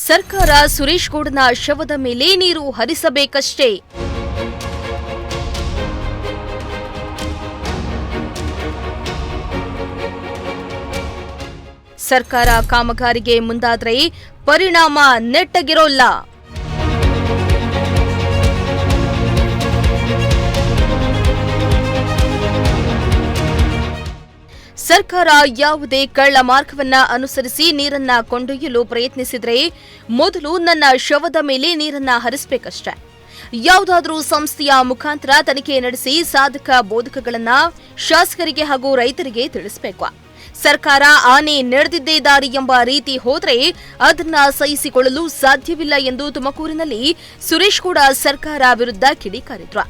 ಸರ್ಕಾರ ಸುರೇಶ್ ಗೌಡನ ಶವದ ಮೇಲೆ ನೀರು ಹರಿಸಬೇಕಷ್ಟೇ. ಸರ್ಕಾರ ಕಾಮಗಾರಿಗೆ ಮುಂದಾದರೆ ಪರಿಣಾಮ ನೆಟ್ಟಗಿರೋಲ್ಲ. ಸರ್ಕಾರ ಯಾವುದೇ ಕಳ್ಳ ಮಾರ್ಗವನ್ನ ಅನುಸರಿಸಿ ನೀರನ್ನ ಕೊಂಡೊಯ್ಯಲು ಪ್ರಯತ್ನಿಸಿದರೆ ಮೊದಲು ನನ್ನ ಶವದ ಮೇಲೆ ನೀರನ್ನ ಹರಿಸಬೇಕಷ್ಟೇ. ಯಾವುದಾದ್ರೂ ಸಂಸ್ಥೆಯ ಮುಖಾಂತರ ತನಿಖೆ ನಡೆಸಿ ಸಾಧಕ ಬೋಧಕಗಳನ್ನ ಶಾಸಕರಿಗೆ ಹಾಗೂ ರೈತರಿಗೆ ತಿಳಿಸಬೇಕು. ಸರ್ಕಾರ ಆನೆ ನಡೆದಿದ್ದೇ ದಾರಿ ಎಂಬ ರೀತಿ ಹೋದರೆ ಅದನ್ನ ಸಹಿಸಿಕೊಳ್ಳಲು ಸಾಧ್ಯವಿಲ್ಲ ಎಂದು ತುಮಕೂರಿನಲ್ಲಿ ಸುರೇಶ್ ಗೌಡ ಸರ್ಕಾರ ವಿರುದ್ಧ ಕಿಡಿಕಾರಿದ್ರು.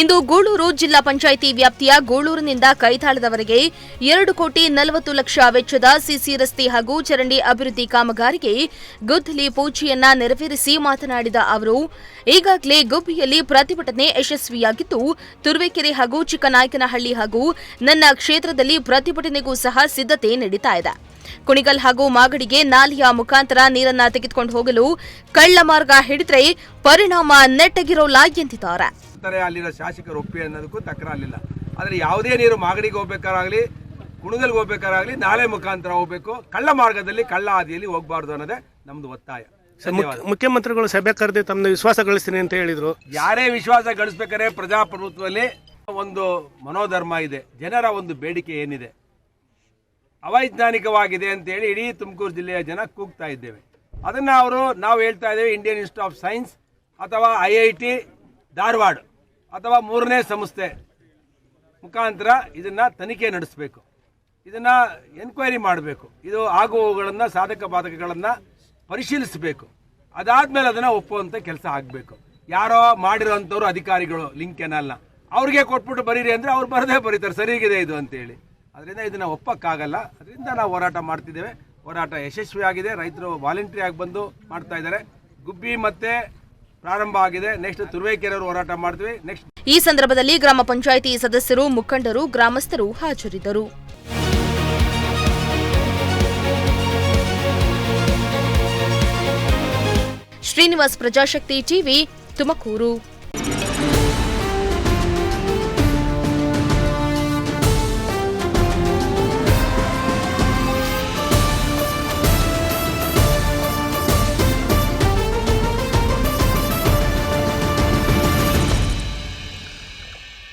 ಇಂದು ಗೂಳೂರು ಜಿಲ್ಲಾ ಪಂಚಾಯಿತಿ ವ್ಯಾಪ್ತಿಯ ಗೂಳೂರಿನಿಂದ ಕೈತಾಳದವರೆಗೆ 2,40,00,000 ವೆಚ್ಚದ ಸಿಸಿ ರಸ್ತೆ ಹಾಗೂ ಚರಂಡಿ ಅಭಿವೃದ್ಧಿ ಕಾಮಗಾರಿಗೆ ಗುದ್ದಲಿ ಪೂಜೆಯನ್ನ ನೆರವೇರಿಸಿ ಮಾತನಾಡಿದ ಅವರು, ಈಗಾಗಲೇ ಗುಬ್ಬಿಯಲ್ಲಿ ಪ್ರತಿಭಟನೆ ಯಶಸ್ವಿಯಾಗಿದ್ದು, ತುರುವೇಕೆರೆ ಹಾಗೂ ಚಿಕ್ಕನಾಯಕನಹಳ್ಳಿ ಹಾಗೂ ನನ್ನ ಕ್ಷೇತ್ರದಲ್ಲಿ ಪ್ರತಿಭಟನೆಗೂ ಸಹ ಸಿದ್ಧತೆ ನಡೀತಾ ಇದೆ. ಕುಣಿಗಲ್ ಹಾಗೂ ಮಾಗಡಿಗೆ ನಾಲೆಯ ಮುಖಾಂತರ ನೀರನ್ನ ತೆಗೆದುಕೊಂಡು ಹೋಗಲು ಕಳ್ಳ ಮಾರ್ಗ ಹಿಡಿದ್ರೆ ಪರಿಣಾಮ ನೆಟ್ಟಗಿರೋಲ್ಲ ಎಂದಿದ್ದಾರೆ. ಅಲ್ಲಿನ ಶಾಸಕರು ಒಪ್ಪಿ ಅನ್ನೋದಕ್ಕೂ ತಕರಾರಿಲ್ಲ. ಆದರೆ ಯಾವುದೇ ನೀರು ಮಾಗಡಿಗೆ ಹೋಗ್ಬೇಕಾರಾಗಲಿ, ಕುಣಿಗಲ್ಗೆ ಹೋಗ್ಬೇಕಾರಾಗಲಿ ನಾಲೆ ಮುಖಾಂತರ ಹೋಗಬೇಕು. ಕಳ್ಳ ಮಾರ್ಗದಲ್ಲಿ ಕಳ್ಳ ಹಾದಿಯಲ್ಲಿ ಹೋಗಬಾರ್ದು ಅನ್ನೋದೇ ನಮ್ದು ಒತ್ತಾಯ. ಮುಖ್ಯಮಂತ್ರಿಗಳು ಸಭೆ ಕರೆದು ತಮ್ಮ ವಿಶ್ವಾಸ ಗಳಿಸ್ತೀನಿ ಅಂತ ಹೇಳಿದ್ರು. ಯಾರೇ ವಿಶ್ವಾಸ ಗಳಿಸ್ಬೇಕಾದ್ರೆ ಪ್ರಜಾಪ್ರಭುತ್ವದಲ್ಲಿ ಒಂದು ಮನೋಧರ್ಮ ಇದೆ. ಜನರ ಒಂದು ಬೇಡಿಕೆ ಏನಿದೆ, ಅವೈಜ್ಞಾನಿಕವಾಗಿದೆ ಅಂತೇಳಿ ಇಡೀ ತುಮಕೂರು ಜಿಲ್ಲೆಯ ಜನ ಕೂಗ್ತಾ ಇದ್ದೇವೆ. ಅದನ್ನು ನಾವು ಹೇಳ್ತಾ ಇದ್ದೇವೆ, ಇಂಡಿಯನ್ ಇನ್ಸ್ಟಿಟ್ಯೂಟ್ ಆಫ್ ಸೈನ್ಸ್ ಅಥವಾ IIT ಧಾರವಾಡ ಅಥವಾ 3ನೇ ಸಂಸ್ಥೆ ಮುಖಾಂತರ ಇದನ್ನು ತನಿಖೆ ನಡೆಸಬೇಕು, ಇದನ್ನು ಎನ್ಕ್ವೈರಿ ಮಾಡಬೇಕು, ಇದು ಆಗುವವುಗಳನ್ನು ಸಾಧಕ ಬಾಧಕಗಳನ್ನು ಪರಿಶೀಲಿಸಬೇಕು. ಅದಾದಮೇಲೆ ಅದನ್ನು ಒಪ್ಪುವಂಥ ಕೆಲಸ ಆಗಬೇಕು. ಯಾರೋ ಮಾಡಿರೋಂಥವ್ರು ಅಧಿಕಾರಿಗಳು ಲಿಂಕ್ ಕೆನಾಲ್ನ ಅವ್ರಿಗೆ ಕೊಟ್ಬಿಟ್ಟು ಬರೀರಿ ಅಂದರೆ ಅವ್ರು ಬರದೇ ಬರೀತಾರೆ ಸರಿಗಿದೆ ಇದು ಅಂತೇಳಿ. ಅದರಿಂದ ಇದನ್ನು ಒಪ್ಪಕ್ಕಾಗಲ್ಲ. ಅದರಿಂದ ನಾವು ಹೋರಾಟ ಮಾಡ್ತಿದ್ದೇವೆ. ಹೋರಾಟ ಯಶಸ್ವಿಯಾಗಿದೆ. ರೈತರು ವಾಲಂಟ್ರಿಯಾಗಿ ಬಂದು ಮಾಡ್ತಾ ಇದ್ದಾರೆ. ಗುಬ್ಬಿ ಮತ್ತೆ ಪ್ರಾರಂಭ ಆಗಿದೆ. ನೆಕ್ಸ್ಟ್ ತುರುವೇಕೆರೆಯವರು ಹೋರಾಟ ಮಾಡ್ತೀವಿ. ನೆಕ್ಸ್ಟ್ ಈ ಸಂದರ್ಭದಲ್ಲಿ ಗ್ರಾಮ ಪಂಚಾಯಿತಿ ಸದಸ್ಯರು, ಮುಖಂಡರು, ಗ್ರಾಮಸ್ಥರು ಹಾಜರಿದ್ದರು. ಶ್ರೀನಿವಾಸ್, ಪ್ರಜಾಶಕ್ತಿ ಟಿವಿ, ತುಮಕೂರು.